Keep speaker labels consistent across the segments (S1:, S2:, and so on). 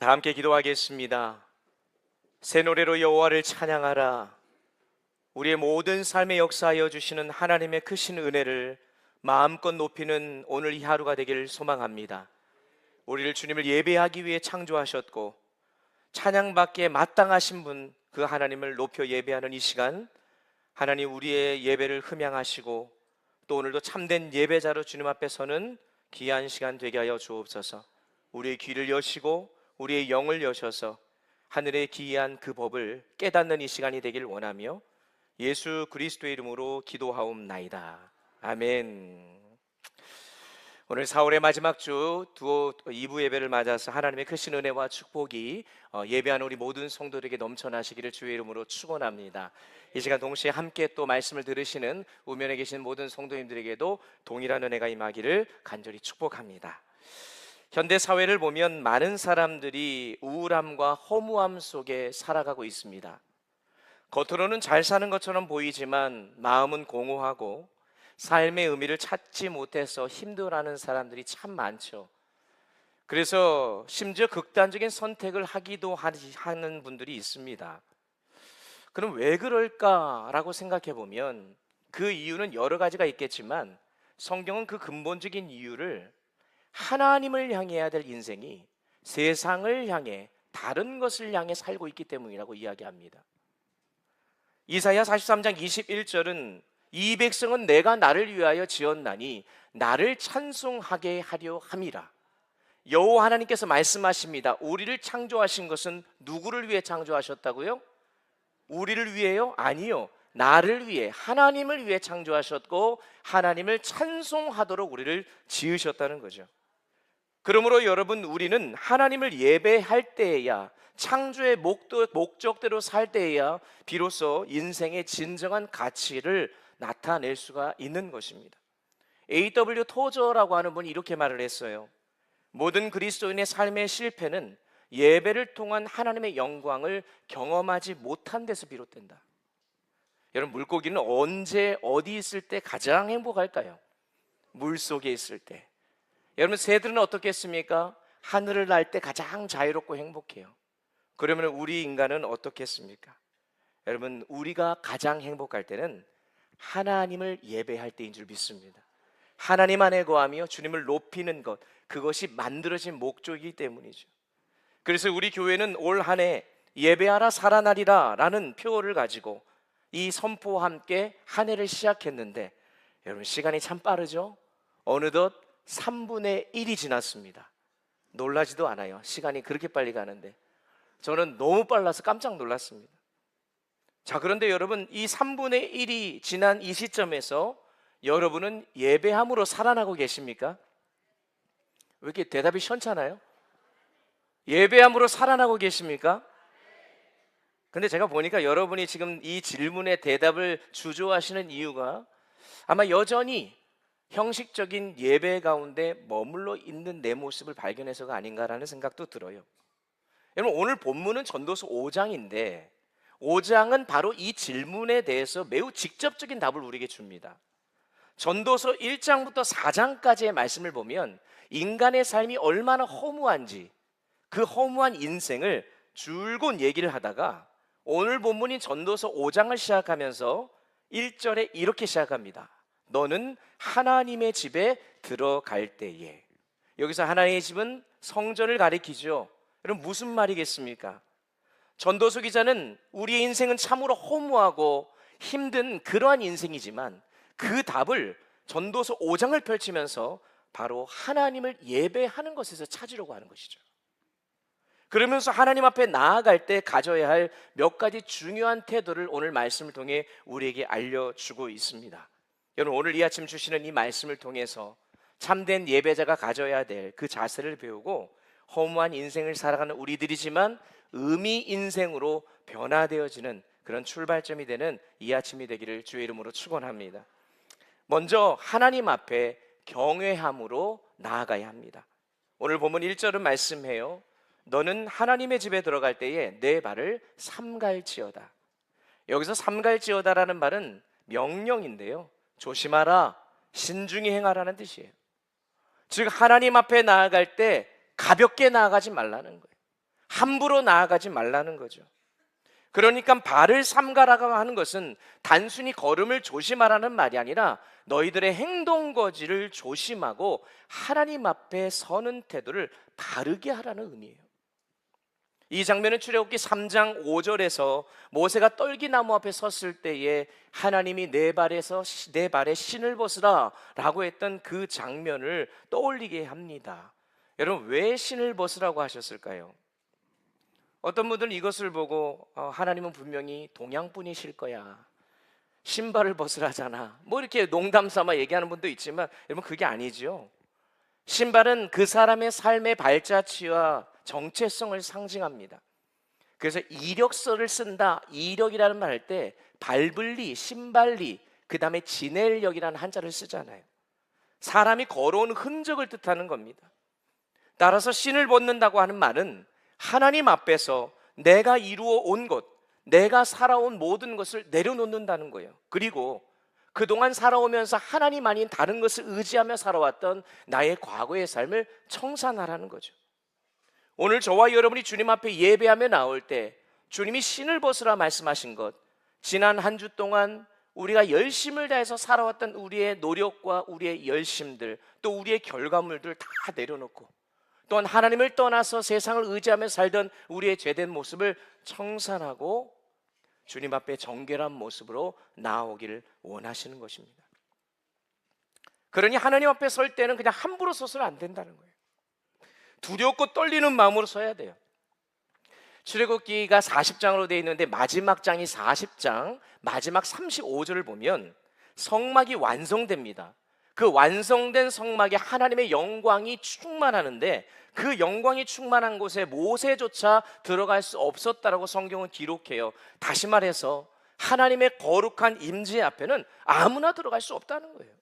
S1: 다 함께 기도하겠습니다. 새 노래로 여호와를 찬양하라. 우리의 모든 삶에 역사하여 주시는 하나님의 크신 은혜를 마음껏 높이는 오늘 이 하루가 되기를 소망합니다. 우리를 주님을 예배하기 위해 창조하셨고 찬양받기에 마땅하신 분, 그 하나님을 높여 예배하는 이 시간, 하나님 우리의 예배를 흠양하시고 또 오늘도 참된 예배자로 주님 앞에 서는 귀한 시간 되게 하여 주옵소서. 우리의 귀를 여시고 우리의 영을 여셔서 하늘의 기이한 그 법을 깨닫는 이 시간이 되길 원하며 예수 그리스도의 이름으로 기도하옵나이다. 아멘. 오늘 4월의 마지막 주 2부 예배를 맞아서 하나님의 크신 은혜와 축복이 예배하는 우리 모든 성도들에게 넘쳐나시기를 주의 이름으로 축원합니다. 이 시간 동시에 함께 또 말씀을 들으시는 우면에 계신 모든 성도님들에게도 동일한 은혜가 임하기를 간절히 축복합니다. 현대 사회를 보면 많은 사람들이 우울함과 허무함 속에 살아가고 있습니다. 겉으로는 잘 사는 것처럼 보이지만 마음은 공허하고 삶의 의미를 찾지 못해서 힘들어하는 사람들이 참 많죠. 그래서 심지어 극단적인 선택을 하기도 하는 분들이 있습니다. 그럼 왜 그럴까라고 생각해 보면 그 이유는 여러 가지가 있겠지만 성경은 그 근본적인 이유를 하나님을 향해야 될 인생이 세상을 향해 다른 것을 향해 살고 있기 때문이라고 이야기합니다. 이사야 43장 21절은 이 백성은 내가 나를 위하여 지었나니 나를 찬송하게 하려 함이라. 여호와 하나님께서 말씀하십니다. 우리를 창조하신 것은 누구를 위해 창조하셨다고요? 우리를 위해요? 아니요. 나를 위해, 하나님을 위해 창조하셨고 하나님을 찬송하도록 우리를 지으셨다는 거죠. 그러므로 여러분, 우리는 하나님을 예배할 때에야, 창조의 목적대로 살 때에야 비로소 인생의 진정한 가치를 나타낼 수가 있는 것입니다. A.W. 토저라고 하는 분이 이렇게 말을 했어요. 모든 그리스도인의 삶의 실패는 예배를 통한 하나님의 영광을 경험하지 못한 데서 비롯된다. 여러분, 물고기는 언제 어디 있을 때 가장 행복할까요? 물속에 있을 때. 여러분, 새들은 어떻겠습니까? 하늘을 날 때 가장 자유롭고 행복해요. 그러면 우리 인간은 어떻겠습니까? 여러분, 우리가 가장 행복할 때는 하나님을 예배할 때인 줄 믿습니다. 하나님 안에 거하며 주님을 높이는 것, 그것이 만들어진 목적이기 때문이죠. 그래서 우리 교회는 올 한 해 예배하라 살아나리라 라는 표어를 가지고 이 선포와 함께 한 해를 시작했는데, 여러분, 시간이 참 빠르죠? 어느덧 3분의 1이 지났습니다. 놀라지도 않아요. 시간이 그렇게 빨리 가는데 저는 너무 빨라서 깜짝 놀랐습니다. 자, 그런데 여러분, 이 3분의 1이 지난 이 시점에서 여러분은 예배함으로 살아나고 계십니까? 왜 이렇게 대답이 시원찮아요? 예배함으로 살아나고 계십니까? 근데 제가 보니까 여러분이 지금 이 질문에 대답을 주저하시는 이유가 아마 여전히 형식적인 예배 가운데 머물러 있는 내 모습을 발견해서가 아닌가라는 생각도 들어요. 여러분, 오늘 본문은 전도서 5장인데 5장은 바로 이 질문에 대해서 매우 직접적인 답을 우리에게 줍니다. 전도서 1장부터 4장까지의 말씀을 보면 인간의 삶이 얼마나 허무한지, 그 허무한 인생을 줄곧 얘기를 하다가 오늘 본문인 전도서 5장을 시작하면서 1절에 이렇게 시작합니다. 너는 하나님의 집에 들어갈 때에. 여기서 하나님의 집은 성전을 가리키죠. 여러분, 무슨 말이겠습니까? 전도서 기자는 우리의 인생은 참으로 허무하고 힘든 그러한 인생이지만 그 답을 전도서 5장을 펼치면서 바로 하나님을 예배하는 것에서 찾으려고 하는 것이죠. 그러면서 하나님 앞에 나아갈 때 가져야 할 몇 가지 중요한 태도를 오늘 말씀을 통해 우리에게 알려주고 있습니다. 여러분, 오늘 이 아침 주시는 이 말씀을 통해서 참된 예배자가 가져야 될 그 자세를 배우고 허무한 인생을 살아가는 우리들이지만 의미 인생으로 변화되어지는 그런 출발점이 되는 이 아침이 되기를 주의 이름으로 축원합니다. 먼저 하나님 앞에 경외함으로 나아가야 합니다. 오늘 본문 1절은 말씀해요. 너는 하나님의 집에 들어갈 때에 내 발을 삼갈지어다. 여기서 삼갈지어다라는 말은 명령인데요, 조심하라, 신중히 행하라는 뜻이에요. 즉 하나님 앞에 나아갈 때 가볍게 나아가지 말라는 거예요. 함부로 나아가지 말라는 거죠. 그러니까 발을 삼가라고 하는 것은 단순히 걸음을 조심하라는 말이 아니라 너희들의 행동 거지를 조심하고 하나님 앞에 서는 태도를 바르게 하라는 의미예요. 이 장면은 출애굽기 3장 5절에서 모세가 떨기나무 앞에 섰을 때에 하나님이 내 발에 신을 벗으라 라고 했던 그 장면을 떠올리게 합니다. 여러분, 왜 신을 벗으라고 하셨을까요? 어떤 분들은 이것을 보고 하나님은 분명히 동양분이실 거야, 신발을 벗으라잖아, 뭐 이렇게 농담 삼아 얘기하는 분도 있지만 여러분, 그게 아니죠. 신발은 그 사람의 삶의 발자취와 정체성을 상징합니다. 그래서 이력서를 쓴다, 이력이라는 말 할 때 발블리, 신발리, 그 다음에 지낼력이라는 한자를 쓰잖아요. 사람이 걸어온 흔적을 뜻하는 겁니다. 따라서 신을 벗는다고 하는 말은 하나님 앞에서 내가 이루어 온 것, 내가 살아온 모든 것을 내려놓는다는 거예요. 그리고 그동안 살아오면서 하나님 아닌 다른 것을 의지하며 살아왔던 나의 과거의 삶을 청산하라는 거죠. 오늘 저와 여러분이 주님 앞에 예배하며 나올 때 주님이 신을 벗으라 말씀하신 것, 지난 한 주 동안 우리가 열심을 다해서 살아왔던 우리의 노력과 우리의 열심들, 또 우리의 결과물들 다 내려놓고, 또한 하나님을 떠나서 세상을 의지하며 살던 우리의 죄된 모습을 청산하고 주님 앞에 정결한 모습으로 나아오기를 원하시는 것입니다. 그러니 하나님 앞에 설 때는 그냥 함부로 서서는 안 된다는 거예요. 두렵고 떨리는 마음으로 서야 돼요. 출애굽기가 40장으로 되어 있는데 마지막 장이 40장 마지막 35절을 보면 성막이 완성됩니다. 그 완성된 성막에 하나님의 영광이 충만하는데 그 영광이 충만한 곳에 모세조차 들어갈 수 없었다라고 성경은 기록해요. 다시 말해서 하나님의 거룩한 임재 앞에는 아무나 들어갈 수 없다는 거예요.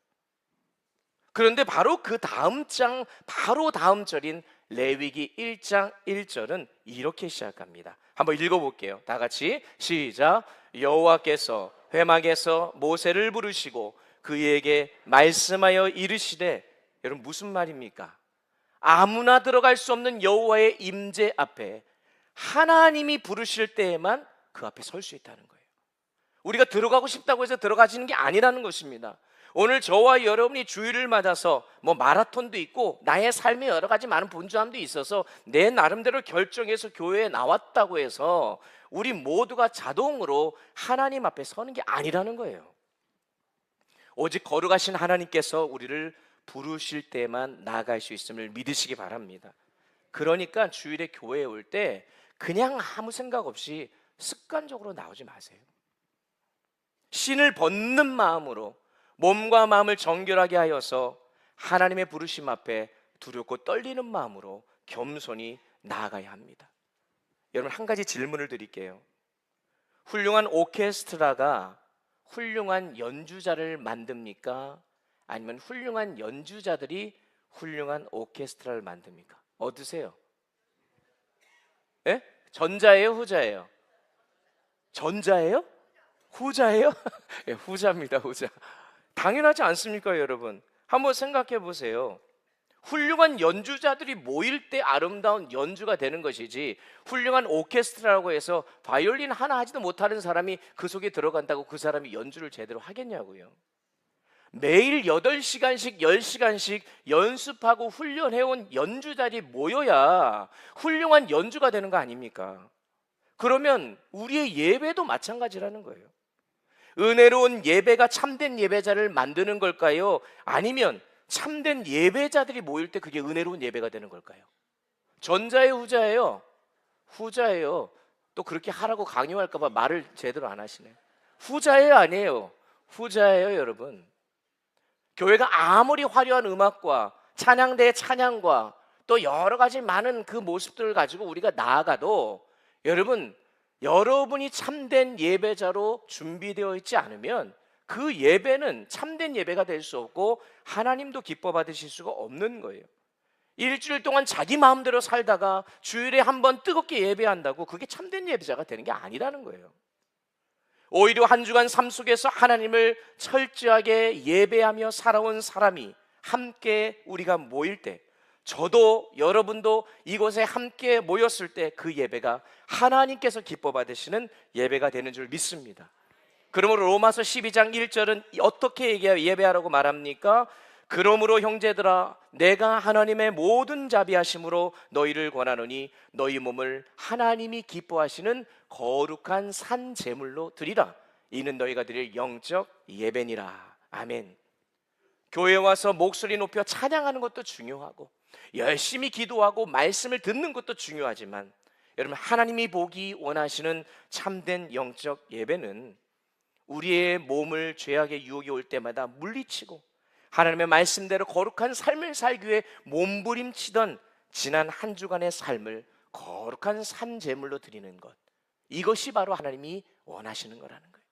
S1: 그런데 바로 그 다음 장, 바로 다음 절인 레위기 1장 1절은 이렇게 시작합니다. 한번 읽어볼게요. 다 같이 시작. 여호와께서 회막에서 모세를 부르시고 그에게 말씀하여 이르시되, 여러분 무슨 말입니까? 아무나 들어갈 수 없는 여호와의 임재 앞에 하나님이 부르실 때에만 그 앞에 설 수 있다는 거예요. 우리가 들어가고 싶다고 해서 들어가지는 게 아니라는 것입니다. 오늘 저와 여러분이 주일을 맞아서 마라톤도 있고 나의 삶에 여러 가지 많은 분주함도 있어서 내 나름대로 결정해서 교회에 나왔다고 해서 우리 모두가 자동으로 하나님 앞에 서는 게 아니라는 거예요. 오직 거룩하신 하나님께서 우리를 부르실 때만 나아갈 수 있음을 믿으시기 바랍니다. 그러니까 주일에 교회에 올 때 그냥 아무 생각 없이 습관적으로 나오지 마세요. 신을 벗는 마음으로 몸과 마음을 정결하게 하여서 하나님의 부르심 앞에 두렵고 떨리는 마음으로 겸손히 나아가야 합니다. 여러분, 한 가지 질문을 드릴게요. 훌륭한 오케스트라가 훌륭한 연주자를 만듭니까? 아니면 훌륭한 연주자들이 훌륭한 오케스트라를 만듭니까? 어떠세요? 예? 전자예요, 후자예요? 전자예요? 후자예요? 예, 후자입니다, 후자. 당연하지 않습니까, 여러분? 한번 생각해 보세요. 훌륭한 연주자들이 모일 때 아름다운 연주가 되는 것이지, 훌륭한 오케스트라라고 해서 바이올린 하나 하지도 못하는 사람이 그 속에 들어간다고 그 사람이 연주를 제대로 하겠냐고요. 매일 8시간씩 10시간씩 연습하고 훈련해온 연주자들이 모여야 훌륭한 연주가 되는 거 아닙니까? 그러면 우리의 예배도 마찬가지라는 거예요. 은혜로운 예배가 참된 예배자를 만드는 걸까요? 아니면 참된 예배자들이 모일 때 그게 은혜로운 예배가 되는 걸까요? 전자예요, 후자예요? 후자예요. 또 그렇게 하라고 강요할까 봐 말을 제대로 안 하시네요. 후자예요, 아니에요? 후자예요, 여러분. 교회가 아무리 화려한 음악과 찬양대의 찬양과 또 여러 가지 많은 그 모습들을 가지고 우리가 나아가도 여러분이 참된 예배자로 준비되어 있지 않으면 그 예배는 참된 예배가 될 수 없고 하나님도 기뻐 받으실 수가 없는 거예요. 일주일 동안 자기 마음대로 살다가 주일에 한번 뜨겁게 예배한다고 그게 참된 예배자가 되는 게 아니라는 거예요. 오히려 한 주간 삶 속에서 하나님을 철저하게 예배하며 살아온 사람이 함께 우리가 모일 때 저도 여러분도 이곳에 함께 모였을 때 그 예배가 하나님께서 기뻐 받으시는 예배가 되는 줄 믿습니다. 그러므로 로마서 12장 1절은 어떻게 예배하라고 말합니까? 그러므로 형제들아 내가 하나님의 모든 자비하심으로 너희를 권하노니 너희 몸을 하나님이 기뻐하시는 거룩한 산 제물로 드리라. 이는 너희가 드릴 영적 예배니라. 아멘. 교회 와서 목소리 높여 찬양하는 것도 중요하고 열심히 기도하고 말씀을 듣는 것도 중요하지만 여러분, 하나님이 보기 원하시는 참된 영적 예배는 우리의 몸을 죄악의 유혹이 올 때마다 물리치고 하나님의 말씀대로 거룩한 삶을 살기 위해 몸부림치던 지난 한 주간의 삶을 거룩한 산 제물로 드리는 것, 이것이 바로 하나님이 원하시는 거라는 거예요.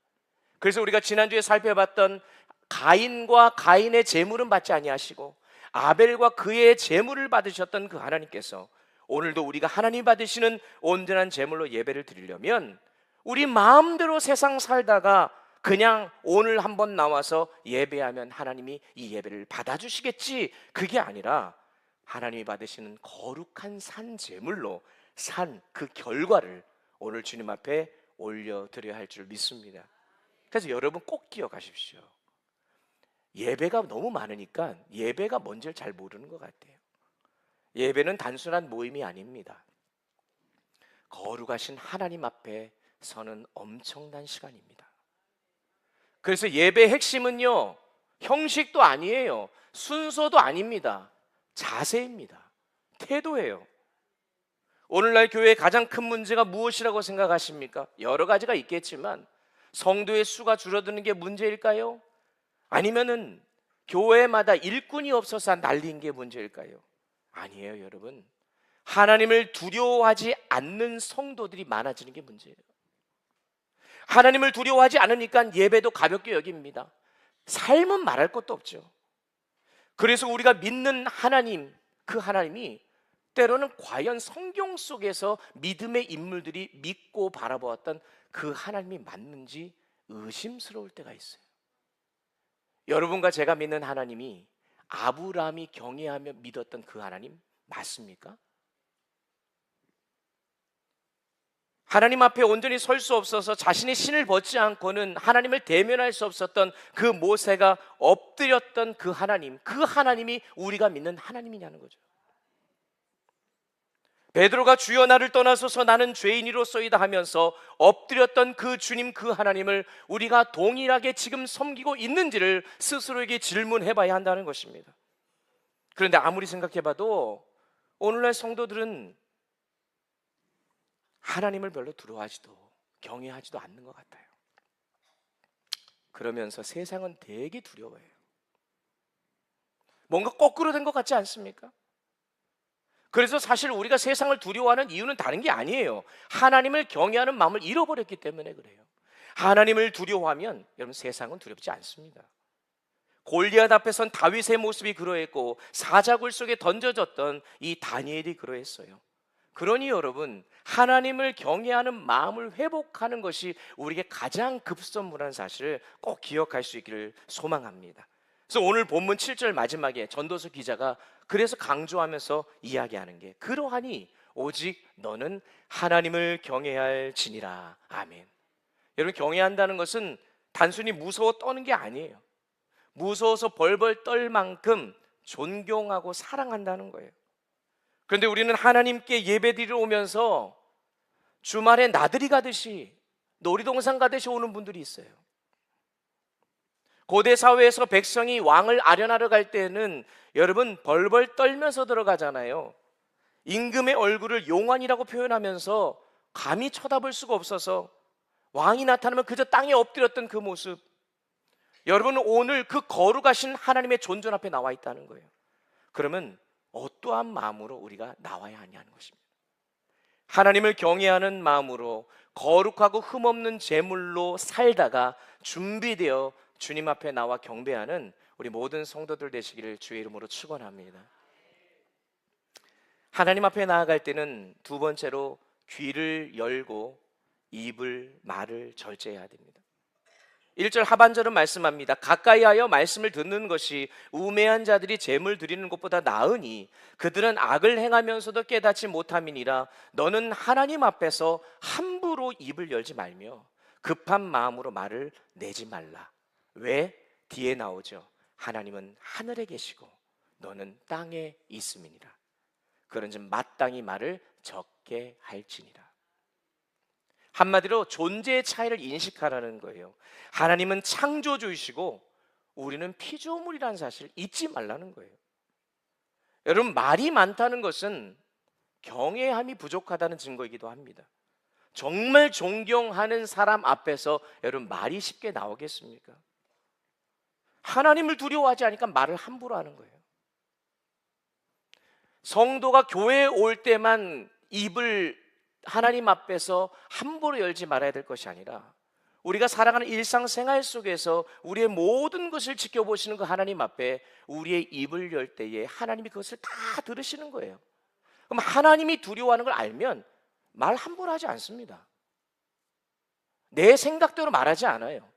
S1: 그래서 우리가 지난주에 살펴봤던 가인과 가인의 제물은 받지 아니하시고 아벨과 그의 제물을 받으셨던 그 하나님께서 오늘도 우리가 하나님 받으시는 온전한 제물로 예배를 드리려면 우리 마음대로 세상 살다가 그냥 오늘 한번 나와서 예배하면 하나님이 이 예배를 받아주시겠지, 그게 아니라 하나님이 받으시는 거룩한 산 제물로 산 그 결과를 오늘 주님 앞에 올려드려야 할 줄 믿습니다. 그래서 여러분 꼭 기억하십시오. 예배가 너무 많으니까 예배가 뭔지를 잘 모르는 것 같아요. 예배는 단순한 모임이 아닙니다. 거룩하신 하나님 앞에 서는 엄청난 시간입니다. 그래서 예배의 핵심은요, 형식도 아니에요, 순서도 아닙니다. 자세입니다. 태도예요. 오늘날 교회의 가장 큰 문제가 무엇이라고 생각하십니까? 여러 가지가 있겠지만 성도의 수가 줄어드는 게 문제일까요? 아니면은 교회마다 일꾼이 없어서 난리인 게 문제일까요? 아니에요, 여러분. 하나님을 두려워하지 않는 성도들이 많아지는 게 문제예요. 하나님을 두려워하지 않으니까 예배도 가볍게 여깁니다. 삶은 말할 것도 없죠. 그래서 우리가 믿는 하나님, 그 하나님이 때로는 과연 성경 속에서 믿음의 인물들이 믿고 바라보았던 그 하나님이 맞는지 의심스러울 때가 있어요. 여러분과 제가 믿는 하나님이 아브라함이 경외하며 믿었던 그 하나님 맞습니까? 하나님 앞에 온전히 설 수 없어서 자신의 신을 벗지 않고는 하나님을 대면할 수 없었던 그 모세가 엎드렸던 그 하나님, 그 하나님이 우리가 믿는 하나님이냐는 거죠. 베드로가 주여 나를 떠나소서 나는 죄인이로소이다 하면서 엎드렸던 그 주님, 그 하나님을 우리가 동일하게 지금 섬기고 있는지를 스스로에게 질문해 봐야 한다는 것입니다. 그런데 아무리 생각해봐도 오늘날 성도들은 하나님을 별로 두려워하지도 경외하지도 않는 것 같아요. 그러면서 세상은 되게 두려워해요. 뭔가 거꾸로 된 것 같지 않습니까? 그래서 사실 우리가 세상을 두려워하는 이유는 다른 게 아니에요. 하나님을 경외하는 마음을 잃어버렸기 때문에 그래요. 하나님을 두려워하면 여러분 세상은 두렵지 않습니다. 골리앗 앞에 선 다윗의 모습이 그러했고 사자굴 속에 던져졌던 이 다니엘이 그러했어요. 그러니 여러분, 하나님을 경외하는 마음을 회복하는 것이 우리에게 가장 급선무라는 사실을 꼭 기억할 수 있기를 소망합니다. 그래서 오늘 본문 7절 마지막에 전도서 기자가 그래서 강조하면서 이야기하는 게 그러하니 오직 너는 하나님을 경외할 지니라. 아멘. 여러분, 경외한다는 것은 단순히 무서워 떠는 게 아니에요. 무서워서 벌벌 떨 만큼 존경하고 사랑한다는 거예요. 그런데 우리는 하나님께 예배드리러 오면서 주말에 나들이 가듯이 놀이동산 가듯이 오는 분들이 있어요. 고대 사회에서 백성이 왕을 아련하러 갈 때는 여러분 벌벌 떨면서 들어가잖아요. 임금의 얼굴을 용환이라고 표현하면서 감히 쳐다볼 수가 없어서 왕이 나타나면 그저 땅에 엎드렸던 그 모습, 여러분 오늘 그 거룩하신 하나님의 존전 앞에 나와 있다는 거예요. 그러면 어떠한 마음으로 우리가 나와야 하냐는 것입니다. 하나님을 경외하는 마음으로 거룩하고 흠없는 제물로 살다가 준비되어 주님 앞에 나와 경배하는 우리 모든 성도들 되시기를 주의 이름으로 축원합니다. 하나님 앞에 나아갈 때는 두 번째로 귀를 열고 입을 말을 절제해야 됩니다. 1절 하반절은 말씀합니다. 가까이 하여 말씀을 듣는 것이 우매한 자들이 재물 드리는 것보다 나으니 그들은 악을 행하면서도 깨닫지 못함이니라. 너는 하나님 앞에서 함부로 입을 열지 말며 급한 마음으로 말을 내지 말라. 왜? 뒤에 나오죠. 하나님은 하늘에 계시고 너는 땅에 있음이니라. 그런즉 마땅히 말을 적게 할지니라. 한마디로 존재의 차이를 인식하라는 거예요. 하나님은 창조주이시고 우리는 피조물이라는 사실을 잊지 말라는 거예요. 여러분, 말이 많다는 것은 경외함이 부족하다는 증거이기도 합니다. 정말 존경하는 사람 앞에서 여러분 말이 쉽게 나오겠습니까? 하나님을 두려워하지 않으니까 말을 함부로 하는 거예요. 성도가 교회에 올 때만 입을 하나님 앞에서 함부로 열지 말아야 될 것이 아니라 우리가 살아가는 일상생활 속에서 우리의 모든 것을 지켜보시는 그 하나님 앞에 우리의 입을 열 때에 하나님이 그것을 다 들으시는 거예요. 그럼 하나님이 두려워하는 걸 알면 말 함부로 하지 않습니다. 내 생각대로 말하지 않아요.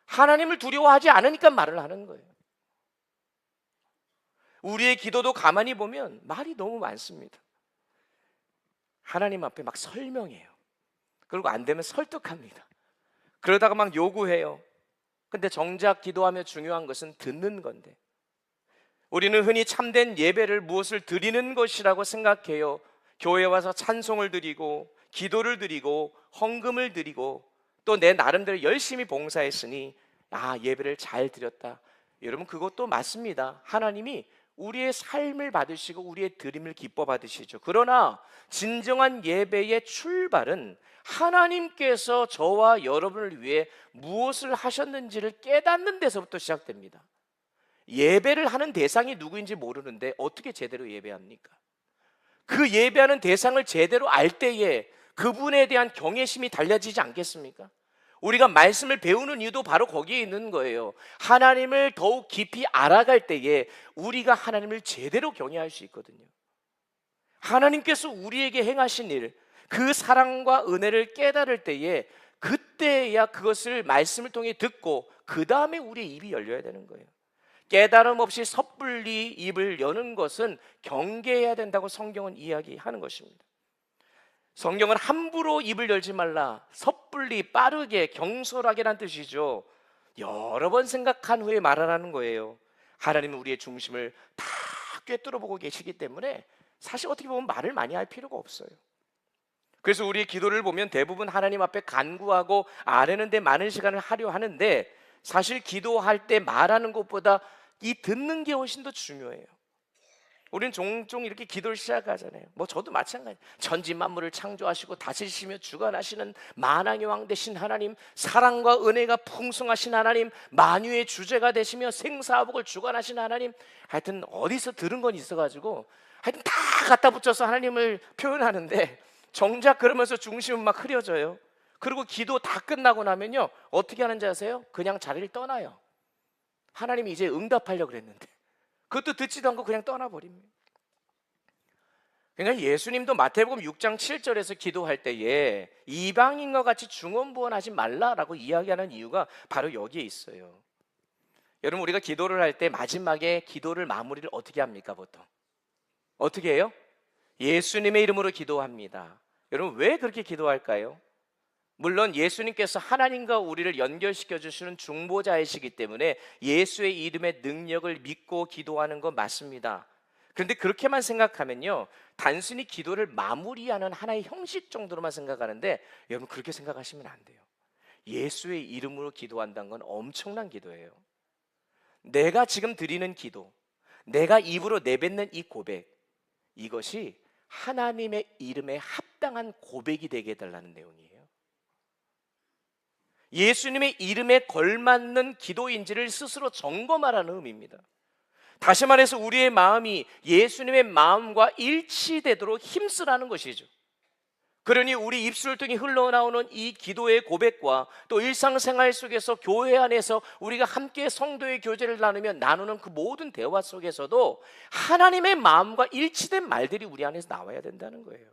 S1: 하나님을 두려워하지 않으니까 말을 하는 거예요. 우리의 기도도 가만히 보면 말이 너무 많습니다. 하나님 앞에 막 설명해요. 그리고 안 되면 설득합니다. 그러다가 막 요구해요. 근데 정작 기도하며 중요한 것은 듣는 건데 우리는 흔히 참된 예배를 무엇을 드리는 것이라고 생각해요. 교회에 와서 찬송을 드리고 기도를 드리고 헌금을 드리고 또 내 나름대로 열심히 봉사했으니 예배를 잘 드렸다. 여러분, 그것도 맞습니다. 하나님이 우리의 삶을 받으시고 우리의 드림을 기뻐 받으시죠. 그러나 진정한 예배의 출발은 하나님께서 저와 여러분을 위해 무엇을 하셨는지를 깨닫는 데서부터 시작됩니다. 예배를 하는 대상이 누구인지 모르는데 어떻게 제대로 예배합니까? 그 예배하는 대상을 제대로 알 때에 그분에 대한 경외심이 달라지지 않겠습니까? 우리가 말씀을 배우는 이유도 바로 거기에 있는 거예요. 하나님을 더욱 깊이 알아갈 때에 우리가 하나님을 제대로 경외할 수 있거든요. 하나님께서 우리에게 행하신 일, 그 사랑과 은혜를 깨달을 때에 그때야 그것을 말씀을 통해 듣고 그 다음에 우리의 입이 열려야 되는 거예요. 깨달음 없이 섣불리 입을 여는 것은 경계해야 된다고 성경은 이야기하는 것입니다. 성경은 함부로 입을 열지 말라, 섣불리 빠르게 경솔하게란 뜻이죠. 여러 번 생각한 후에 말하라는 거예요. 하나님은 우리의 중심을 다 꿰뚫어 보고 계시기 때문에 사실 어떻게 보면 말을 많이 할 필요가 없어요. 그래서 우리의 기도를 보면 대부분 하나님 앞에 간구하고 아뢰는 데 많은 시간을 하려 하는데 사실 기도할 때 말하는 것보다 이 듣는 게 훨씬 더 중요해요. 우리는 종종 이렇게 기도를 시작하잖아요. 저도 마찬가지. 천지 만물을 창조하시고 다스리시며 주관하시는 만왕의 왕 되신 하나님, 사랑과 은혜가 풍성하신 하나님, 만유의 주제가 되시며 생사복을 주관하신 하나님, 하여튼 어디서 들은 건 있어가지고 하여튼 다 갖다 붙여서 하나님을 표현하는데 정작 그러면서 중심은 막 흐려져요. 그리고 기도 다 끝나고 나면요 어떻게 하는지 아세요? 그냥 자리를 떠나요. 하나님이 이제 응답하려고 그랬는데 그것도 듣지도 않고 그냥 떠나버립니다. 그러니까 예수님도 마태복음 6장 7절에서 기도할 때에 이방인과 같이 중언부언하지 말라라고 이야기하는 이유가 바로 여기에 있어요. 여러분, 우리가 기도를 할 때 마지막에 기도를 마무리를 어떻게 합니까? 보통 어떻게 해요? 예수님의 이름으로 기도합니다. 여러분, 왜 그렇게 기도할까요? 물론 예수님께서 하나님과 우리를 연결시켜 주시는 중보자이시기 때문에 예수의 이름의 능력을 믿고 기도하는 건 맞습니다. 그런데 그렇게만 생각하면요 단순히 기도를 마무리하는 하나의 형식 정도로만 생각하는데 여러분, 그렇게 생각하시면 안 돼요. 예수의 이름으로 기도한다는 건 엄청난 기도예요. 내가 지금 드리는 기도, 내가 입으로 내뱉는 이 고백, 이것이 하나님의 이름에 합당한 고백이 되게 해달라는 내용이에요. 예수님의 이름에 걸맞는 기도인지를 스스로 점검하라는 의미입니다. 다시 말해서 우리의 마음이 예수님의 마음과 일치되도록 힘쓰라는 것이죠. 그러니 우리 입술을 통해 흘러나오는 이 기도의 고백과 또 일상생활 속에서 교회 안에서 우리가 함께 성도의 교제를 나누는 그 모든 대화 속에서도 하나님의 마음과 일치된 말들이 우리 안에서 나와야 된다는 거예요.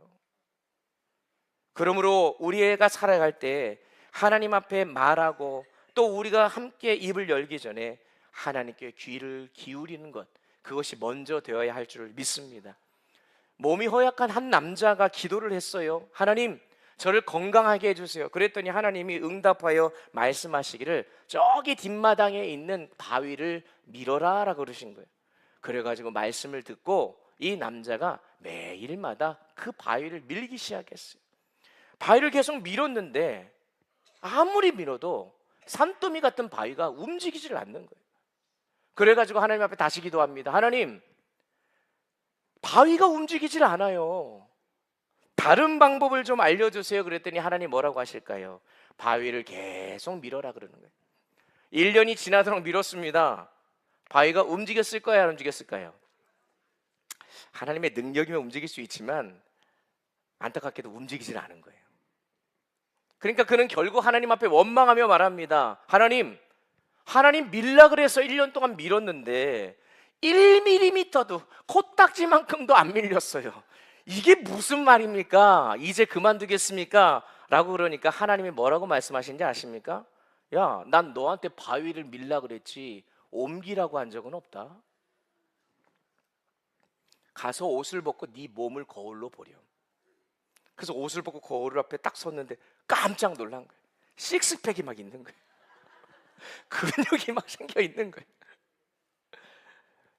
S1: 그러므로 우리가 살아갈 때 하나님 앞에 말하고 또 우리가 함께 입을 열기 전에 하나님께 귀를 기울이는 것, 그것이 먼저 되어야 할 줄 믿습니다. 몸이 허약한 한 남자가 기도를 했어요. 하나님, 저를 건강하게 해주세요. 그랬더니 하나님이 응답하여 말씀하시기를 저기 뒷마당에 있는 바위를 밀어라 라고 그러신 거예요. 그래가지고 말씀을 듣고 이 남자가 매일마다 그 바위를 밀기 시작했어요. 바위를 계속 밀었는데 아무리 밀어도 산더미 같은 바위가 움직이질 않는 거예요. 그래가지고 하나님 앞에 다시 기도합니다. 하나님, 바위가 움직이질 않아요. 다른 방법을 좀 알려주세요. 그랬더니 하나님 뭐라고 하실까요? 바위를 계속 밀어라 그러는 거예요. 1년이 지나도록 밀었습니다. 바위가 움직였을까요? 안 움직였을까요? 하나님의 능력이면 움직일 수 있지만 안타깝게도 움직이질 않은 거예요. 그러니까 그는 결국 하나님 앞에 원망하며 말합니다. 하나님 밀라 그래서 1년 동안 밀었는데 1mm도 코딱지만큼도 안 밀렸어요. 이게 무슨 말입니까? 이제 그만두겠습니까? 라고 그러니까 하나님이 뭐라고 말씀하신지 아십니까? 야, 난 너한테 바위를 밀라 그랬지 옮기라고 한 적은 없다. 가서 옷을 벗고 네 몸을 거울로 보렴. 그래서 옷을 벗고 거울 앞에 딱 섰는데 깜짝 놀란 거예요. 식스팩이 막 있는 거예요. 근육이 막 생겨 있는 거예요.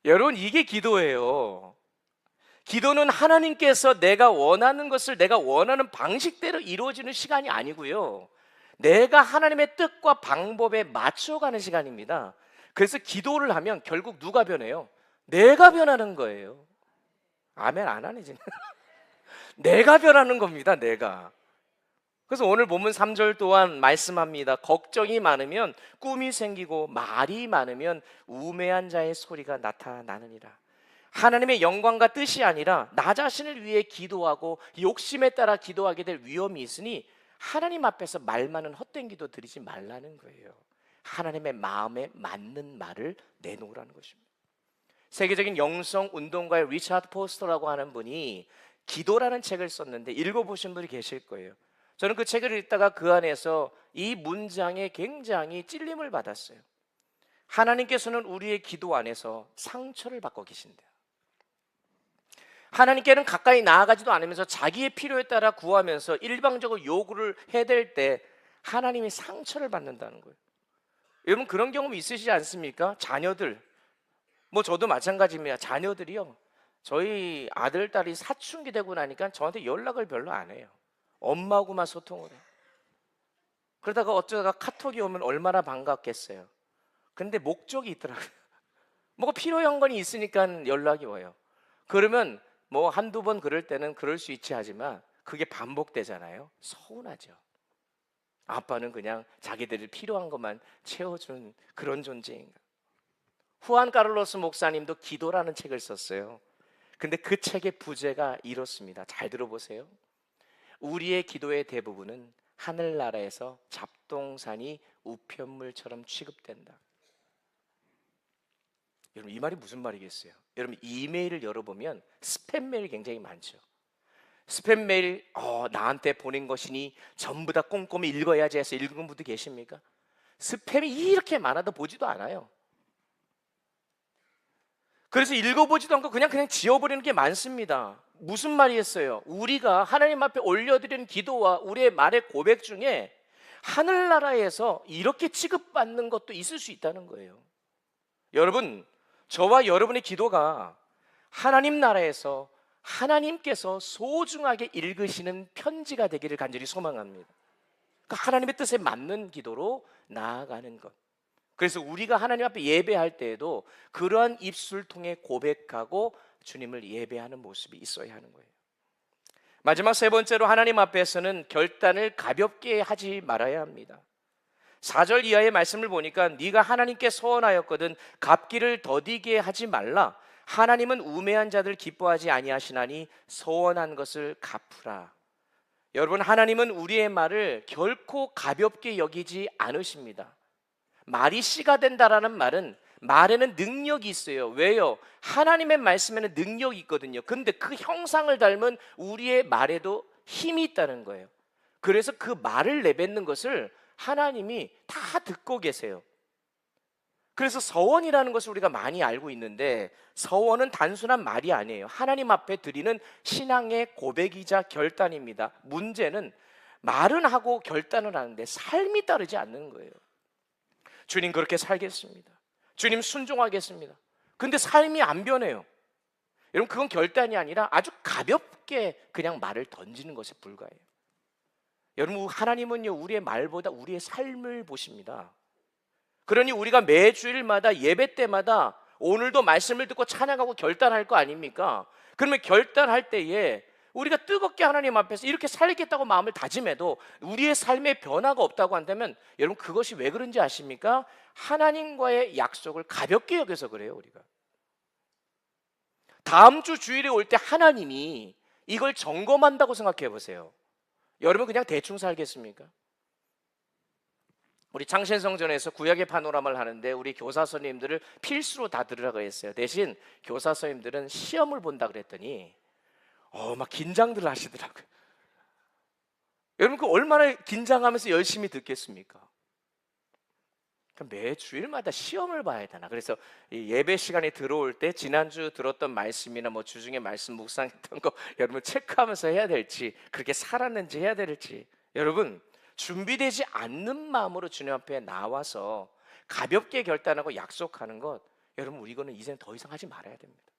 S1: 여러분, 이게 기도예요. 기도는 하나님께서 내가 원하는 것을 내가 원하는 방식대로 이루어지는 시간이 아니고요, 내가 하나님의 뜻과 방법에 맞춰가는 시간입니다. 그래서 기도를 하면 결국 누가 변해요? 내가 변하는 거예요. 아멘 안 하네 지금. 내가 변하는 겁니다. 내가. 그래서 오늘 본문 3절 또한 말씀합니다. 걱정이 많으면 꿈이 생기고 말이 많으면 우매한 자의 소리가 나타나느니라. 하나님의 영광과 뜻이 아니라 나 자신을 위해 기도하고 욕심에 따라 기도하게 될 위험이 있으니 하나님 앞에서 말 많은 헛된 기도 드리지 말라는 거예요. 하나님의 마음에 맞는 말을 내놓으라는 것입니다. 세계적인 영성 운동가의 리차드 포스터라고 하는 분이 기도라는 책을 썼는데 읽어보신 분이 계실 거예요. 저는 그 책을 읽다가 그 안에서 이 문장에 굉장히 찔림을 받았어요. 하나님께서는 우리의 기도 안에서 상처를 받고 계신대요. 하나님께는 가까이 나아가지도 않으면서 자기의 필요에 따라 구하면서 일방적으로 요구를 해댈 때 하나님이 상처를 받는다는 거예요. 여러분, 그런 경험 있으시지 않습니까? 자녀들, 저도 마찬가지입니다. 자녀들이요, 저희 아들, 딸이 사춘기 되고 나니까 저한테 연락을 별로 안 해요. 엄마하고만 소통을 해요. 그러다가 어쩌다가 카톡이 오면 얼마나 반갑겠어요. 근데 목적이 있더라고요. 뭐가 필요한 건 있으니까 연락이 와요. 그러면 한두 번 그럴 때는 그럴 수 있지 하지만 그게 반복되잖아요. 서운하죠. 아빠는 그냥 자기들이 필요한 것만 채워준 그런 존재인가. 후안 카를로스 목사님도 기도라는 책을 썼어요. 근데 그 책의 부제가 이렇습니다. 잘 들어보세요. 우리의 기도의 대부분은 하늘나라에서 잡동사니 우편물처럼 취급된다. 여러분, 이 말이 무슨 말이겠어요? 여러분, 이메일을 열어보면 스팸 메일이 굉장히 많죠. 스팸 메일 나한테 보낸 것이니 전부 다 꼼꼼히 읽어야지 해서 읽은 분도 계십니까? 스팸이 이렇게 많아도 보지도 않아요. 그래서 읽어보지도 않고 그냥 지워버리는 게 많습니다. 무슨 말이겠어요? 우리가 하나님 앞에 올려드리는 기도와 우리의 말의 고백 중에 하늘나라에서 이렇게 취급받는 것도 있을 수 있다는 거예요. 여러분, 저와 여러분의 기도가 하나님 나라에서 하나님께서 소중하게 읽으시는 편지가 되기를 간절히 소망합니다. 그러니까 하나님의 뜻에 맞는 기도로 나아가는 것. 그래서 우리가 하나님 앞에 예배할 때에도 그러한 입술 통해 고백하고 주님을 예배하는 모습이 있어야 하는 거예요. 마지막 세 번째로 하나님 앞에서는 결단을 가볍게 하지 말아야 합니다. 4절 이하의 말씀을 보니까 네가 하나님께 소원하였거든 갚기를 더디게 하지 말라. 하나님은 우매한 자들 기뻐하지 아니하시나니 소원한 것을 갚으라. 여러분, 하나님은 우리의 말을 결코 가볍게 여기지 않으십니다. 말이 씨가 된다라는 말은 말에는 능력이 있어요. 왜요? 하나님의 말씀에는 능력이 있거든요. 근데 그 형상을 닮은 우리의 말에도 힘이 있다는 거예요. 그래서 그 말을 내뱉는 것을 하나님이 다 듣고 계세요. 그래서 서원이라는 것을 우리가 많이 알고 있는데, 서원은 단순한 말이 아니에요. 하나님 앞에 드리는 신앙의 고백이자 결단입니다. 문제는 말은 하고 결단을 하는데 삶이 따르지 않는 거예요. 주님 그렇게 살겠습니다. 주님 순종하겠습니다. 근데 삶이 안 변해요. 여러분, 그건 결단이 아니라 아주 가볍게 그냥 말을 던지는 것에 불과해요. 여러분, 하나님은요, 우리의 말보다 우리의 삶을 보십니다. 그러니 우리가 매주일마다 예배 때마다 오늘도 말씀을 듣고 찬양하고 결단할 거 아닙니까? 그러면 결단할 때에 우리가 뜨겁게 하나님 앞에서 이렇게 살겠다고 마음을 다짐해도 우리의 삶에 변화가 없다고 한다면, 여러분, 그것이 왜 그런지 아십니까? 하나님과의 약속을 가볍게 여겨서 그래요. 우리가 다음 주 주일에 올 때 하나님이 이걸 점검한다고 생각해 보세요. 여러분, 그냥 대충 살겠습니까? 우리 창신성전에서 구약의 파노라마를 하는데 우리 교사 선생님들을 필수로 다 들으라고 했어요. 대신 교사 선생님들은 시험을 본다 그랬더니 막 긴장들 하시더라고요. 여러분, 그 얼마나 긴장하면서 열심히 듣겠습니까? 매 주일마다 시험을 봐야 되나? 그래서 이 예배 시간에 들어올 때 지난주 들었던 말씀이나 뭐 주중에 말씀 묵상했던 거 여러분 체크하면서 해야 될지, 그렇게 살았는지 해야 될지, 여러분 준비되지 않는 마음으로 주님 앞에 나와서 가볍게 결단하고 약속하는 것, 여러분 우리 이거는 이제는 더 이상 하지 말아야 됩니다.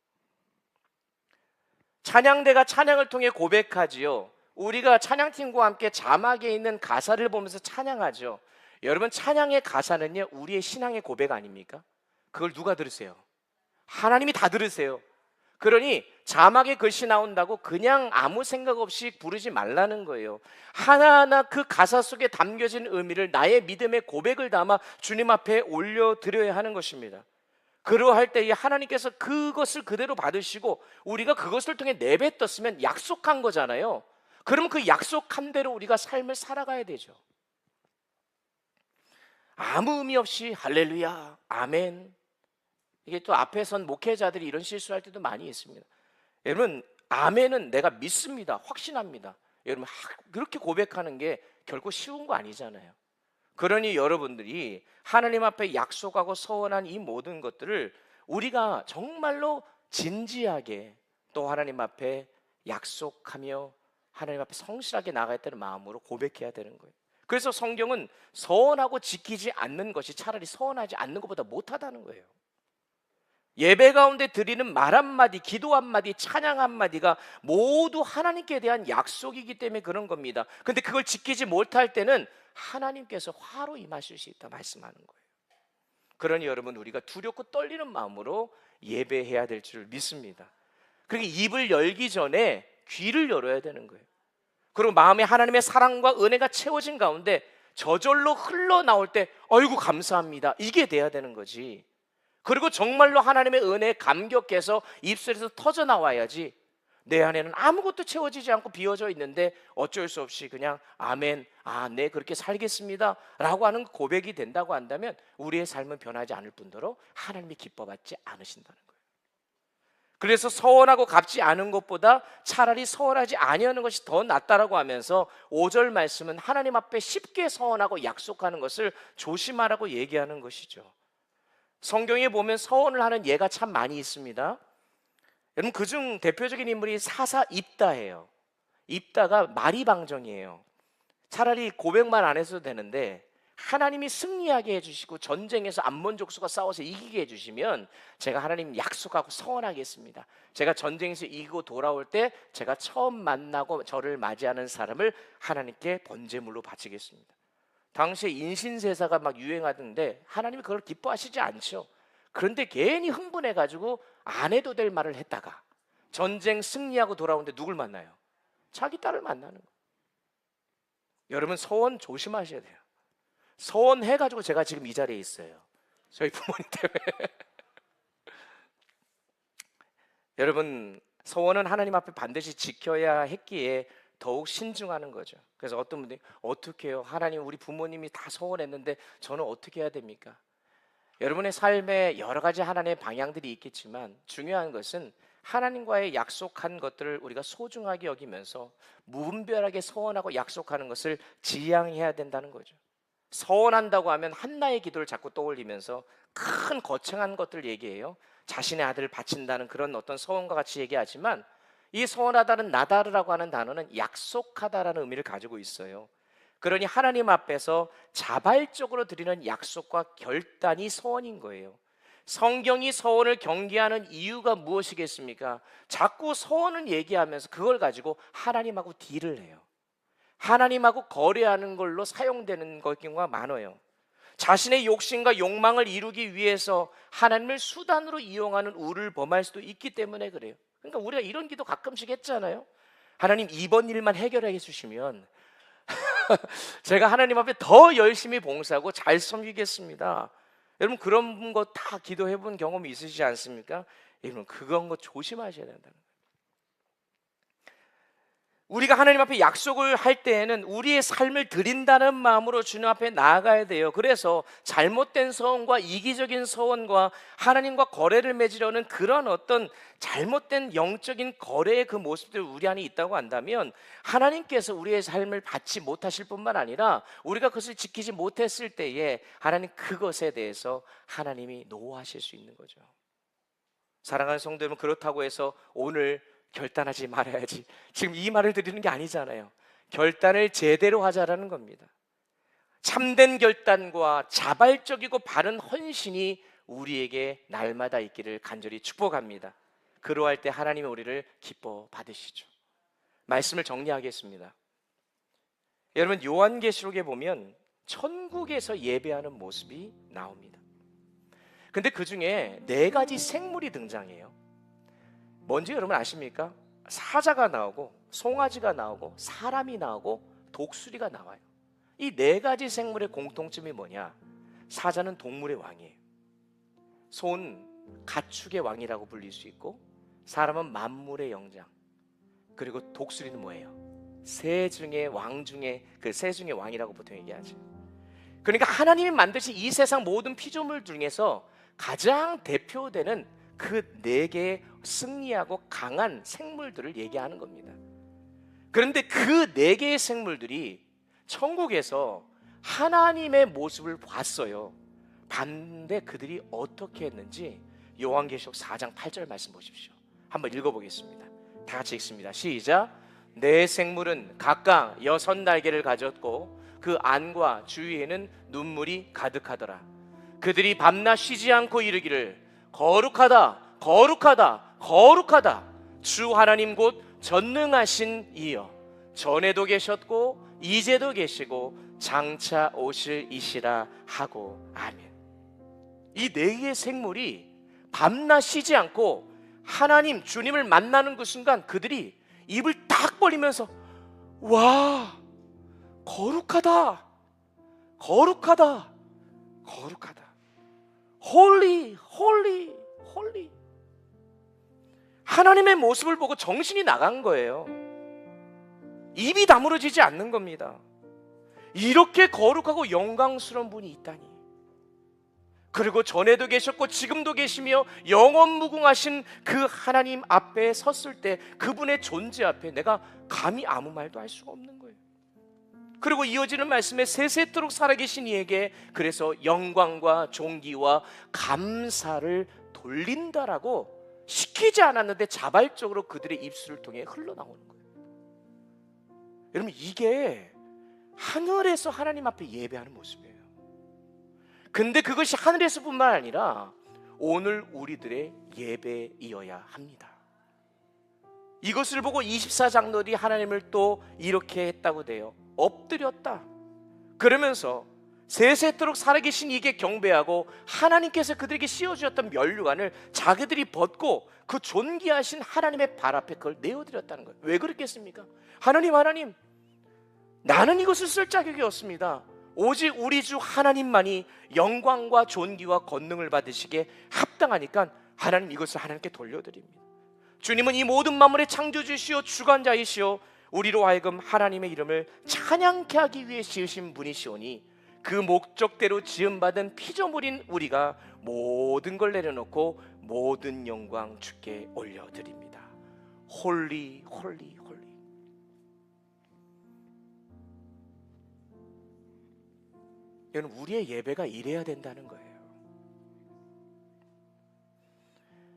S1: 찬양대가 찬양을 통해 고백하지요. 우리가 찬양팀과 함께 자막에 있는 가사를 보면서 찬양하죠. 여러분, 찬양의 가사는요, 우리의 신앙의 고백 아닙니까? 그걸 누가 들으세요? 하나님이 다 들으세요. 그러니 자막에 글씨 나온다고 그냥 아무 생각 없이 부르지 말라는 거예요. 하나하나 그 가사 속에 담겨진 의미를 나의 믿음의 고백을 담아 주님 앞에 올려드려야 하는 것입니다. 그러할 때 하나님께서 그것을 그대로 받으시고 우리가 그것을 통해 내뱉었으면 약속한 거잖아요. 그러면 그 약속한 대로 우리가 삶을 살아가야 되죠. 아무 의미 없이 할렐루야, 아멘. 이게 또 앞에 선 목회자들이 이런 실수할 때도 많이 있습니다. 여러분, 아멘은 내가 믿습니다, 확신합니다. 여러분, 그렇게 고백하는 게 결코 쉬운 거 아니잖아요. 그러니 여러분들이 하나님 앞에 약속하고 서원한 이 모든 것들을 우리가 정말로 진지하게 또 하나님 앞에 약속하며 하나님 앞에 성실하게 나가겠다는 마음으로 고백해야 되는 거예요. 그래서 성경은 서원하고 지키지 않는 것이 차라리 서원하지 않는 것보다 못하다는 거예요. 예배 가운데 드리는 말 한마디, 기도 한마디, 찬양 한마디가 모두 하나님께 대한 약속이기 때문에 그런 겁니다. 근데 그걸 지키지 못할 때는 하나님께서 화로 임하실 수 있다 말씀하는 거예요. 그러니 여러분, 우리가 두렵고 떨리는 마음으로 예배해야 될 줄 믿습니다. 그리고 입을 열기 전에 귀를 열어야 되는 거예요. 그리고 마음에 하나님의 사랑과 은혜가 채워진 가운데 저절로 흘러나올 때 아이고 감사합니다, 이게 돼야 되는 거지. 그리고 정말로 하나님의 은혜에 감격해서 입술에서 터져 나와야지, 내 안에는 아무것도 채워지지 않고 비워져 있는데 어쩔 수 없이 그냥 아멘, 네 그렇게 살겠습니다 라고 하는 고백이 된다고 한다면 우리의 삶은 변하지 않을 뿐더러 하나님이 기뻐받지 않으신다는 거예요. 그래서 서원하고 갚지 않은 것보다 차라리 서원하지 아니하는 것이 더 낫다라고 하면서 5절 말씀은 하나님 앞에 쉽게 서원하고 약속하는 것을 조심하라고 얘기하는 것이죠. 성경에 보면 서원을 하는 예가 참 많이 있습니다. 여러분, 그중 대표적인 인물이 사사 입다예요. 입다가 말이방정이에요. 차라리 고백만 안 해도 되는데 하나님이 승리하게 해주시고 전쟁에서 암몬 족속과 싸워서 이기게 해주시면 제가 하나님 약속하고 서원하겠습니다. 제가 전쟁에서 이기고 돌아올 때 제가 처음 만나고 저를 맞이하는 사람을 하나님께 번제물로 바치겠습니다. 당시에 인신세사가 막 유행하던데 하나님이 그걸 기뻐하시지 않죠. 그런데 괜히 흥분해가지고 안 해도 될 말을 했다가 전쟁 승리하고 돌아오는데 누굴 만나요? 자기 딸을 만나는 거예요. 여러분, 서원 조심하셔야 돼요. 서원해가지고 제가 지금 이 자리에 있어요. 저희 부모님 때문에. 여러분, 서원은 하나님 앞에 반드시 지켜야 했기에 더욱 신중하는 거죠. 그래서 어떤 분들이 어떻게 해요? 하나님, 우리 부모님이 다 서원했는데 저는 어떻게 해야 됩니까? 여러분의 삶에 여러 가지 하나님의 방향들이 있겠지만 중요한 것은 하나님과의 약속한 것들을 우리가 소중하게 여기면서 무분별하게 서원하고 약속하는 것을 지향해야 된다는 거죠. 서원한다고 하면 한나의 기도를 자꾸 떠올리면서 큰 거창한 것들 얘기해요. 자신의 아들을 바친다는 그런 어떤 서원과 같이 얘기하지만, 이 서원하다는 나다르라고 하는 단어는 약속하다라는 의미를 가지고 있어요. 그러니 하나님 앞에서 자발적으로 드리는 약속과 결단이 서원인 거예요. 성경이 서원을 경계하는 이유가 무엇이겠습니까? 자꾸 서원을 얘기하면서 그걸 가지고 하나님하고 딜을 해요. 하나님하고 거래하는 걸로 사용되는 경우가 많아요. 자신의 욕심과 욕망을 이루기 위해서 하나님을 수단으로 이용하는 우를 범할 수도 있기 때문에 그래요. 그러니까 우리가 이런 기도 가끔씩 했잖아요. 하나님, 이번 일만 해결해 주시면 제가 하나님 앞에 더 열심히 봉사하고 잘 섬기겠습니다. 여러분, 그런 거 다 기도해 본 경험이 있으시지 않습니까? 여러분, 그런 거 조심하셔야 된다는 거예요. 우리가 하나님 앞에 약속을 할 때에는 우리의 삶을 드린다는 마음으로 주님 앞에 나아가야 돼요. 그래서 잘못된 서원과 이기적인 서원과 하나님과 거래를 맺으려는 그런 어떤 잘못된 영적인 거래의 그 모습들이 우리 안에 있다고 한다면, 하나님께서 우리의 삶을 받지 못하실 뿐만 아니라 우리가 그것을 지키지 못했을 때에 하나님 그것에 대해서 하나님이 노하실 수 있는 거죠. 사랑하는 성도 여러분, 그렇다고 해서 오늘 결단하지 말아야지, 지금 이 말을 드리는 게 아니잖아요. 결단을 제대로 하자라는 겁니다. 참된 결단과 자발적이고 바른 헌신이 우리에게 날마다 있기를 간절히 축복합니다. 그러할 때 하나님이 우리를 기뻐 받으시죠. 말씀을 정리하겠습니다. 여러분, 요한계시록에 보면 천국에서 예배하는 모습이 나옵니다. 근데 그 중에 4가지 생물이 등장해요. 뭔지 여러분 아십니까? 사자가 나오고 송아지가 나오고 사람이 나오고 독수리가 나와요. 이 4가지 생물의 공통점이 뭐냐? 사자는 동물의 왕이에요. 소는 가축의 왕이라고 불릴 수 있고, 사람은 만물의 영장, 그리고 독수리는 뭐예요? 새 중의 왕 중에 새 중의 왕이라고 보통 얘기하죠. 그러니까 하나님이 만드신 이 세상 모든 피조물 중에서 가장 대표되는 그 4개의 승리하고 강한 생물들을 얘기하는 겁니다. 그런데 그 4개의 생물들이 천국에서 하나님의 모습을 봤어요. 봤는데 그들이 어떻게 했는지 요한계시록 4장 8절 말씀 보십시오. 한번 읽어보겠습니다. 다 같이 읽습니다. 시작. 4 생물은 각각 6 날개를 가졌고 그 안과 주위에는 눈물이 가득하더라. 그들이 밤낮 쉬지 않고 이르기를 거룩하다, 거룩하다, 거룩하다. 주 하나님 곧 전능하신 이여, 전에도 계셨고 이제도 계시고 장차 오실 이시라 하고 아멘. 이 4개의 생물이 밤낮 쉬지 않고 하나님 주님을 만나는 그 순간 그들이 입을 딱 벌리면서 와, 거룩하다, 거룩하다, 거룩하다, 홀리, 홀리, 홀리. 하나님의 모습을 보고 정신이 나간 거예요. 입이 다물어지지 않는 겁니다. 이렇게 거룩하고 영광스러운 분이 있다니. 그리고 전에도 계셨고 지금도 계시며 영원무궁하신 그 하나님 앞에 섰을 때 그분의 존재 앞에 내가 감히 아무 말도 할 수가 없는 거예요. 그리고 이어지는 말씀에 세세토록 살아계신 이에게 그래서 영광과 존귀와 감사를 돌린다라고 시키지 않았는데 자발적으로 그들의 입술을 통해 흘러나오는 거예요. 여러분, 이게 하늘에서 하나님 앞에 예배하는 모습이에요. 근데 그것이 하늘에서뿐만 아니라 오늘 우리들의 예배이어야 합니다. 이것을 보고 24장로들이 하나님을 또 이렇게 했다고 돼요. 엎드렸다. 그러면서 세세토록 살아계신 이게 경배하고 하나님께서 그들에게 씌워주셨던 면류관을 자기들이 벗고 그 존귀하신 하나님의 발 앞에 그걸 내어드렸다는 거예요. 왜 그랬겠습니까? 하나님, 하나님, 나는 이것을 쓸 자격이 없습니다. 오직 우리 주 하나님만이 영광과 존귀와 권능을 받으시기에 합당하니까 하나님 이것을 하나님께 돌려드립니다. 주님은 이 모든 만물의 창조주시오 주관자이시오 우리로 하여금 하나님의 이름을 찬양케 하기 위해 지으신 분이시오니 그 목적대로 지음받은 피조물인 우리가 모든 걸 내려놓고 모든 영광 주께 올려드립니다. 홀리, 홀리, 홀리. 여러분, 우리의 예배가 이래야 된다는 거예요.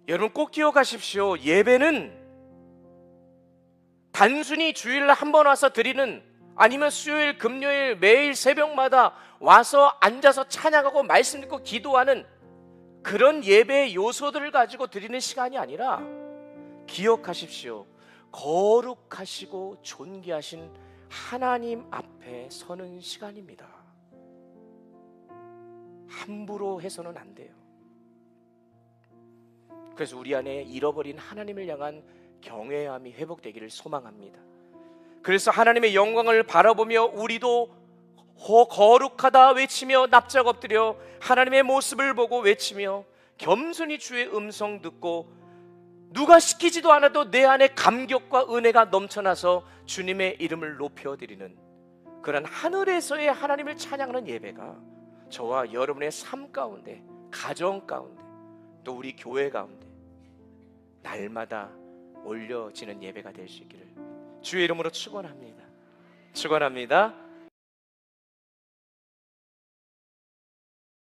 S1: 여러분 꼭 기억하십시오. 예배는 단순히 주일날 한 번 와서 드리는, 아니면 수요일, 금요일 매일 새벽마다 와서 앉아서 찬양하고 말씀 듣고 기도하는 그런 예배의 요소들을 가지고 드리는 시간이 아니라, 기억하십시오. 거룩하시고 존귀하신 하나님 앞에 서는 시간입니다. 함부로 해서는 안 돼요. 그래서 우리 안에 잃어버린 하나님을 향한 경외함이 회복되기를 소망합니다. 그래서 하나님의 영광을 바라보며 우리도 거룩하다 외치며 납작 엎드려 하나님의 모습을 보고 외치며 겸손히 주의 음성 듣고, 누가 시키지도 않아도 내 안에 감격과 은혜가 넘쳐나서 주님의 이름을 높여드리는 그런 하늘에서의 하나님을 찬양하는 예배가 저와 여러분의 삶 가운데, 가정 가운데, 또 우리 교회 가운데 날마다 올려지는 예배가 될 수 있기를 주의 이름으로 축원합니다. 축원합니다.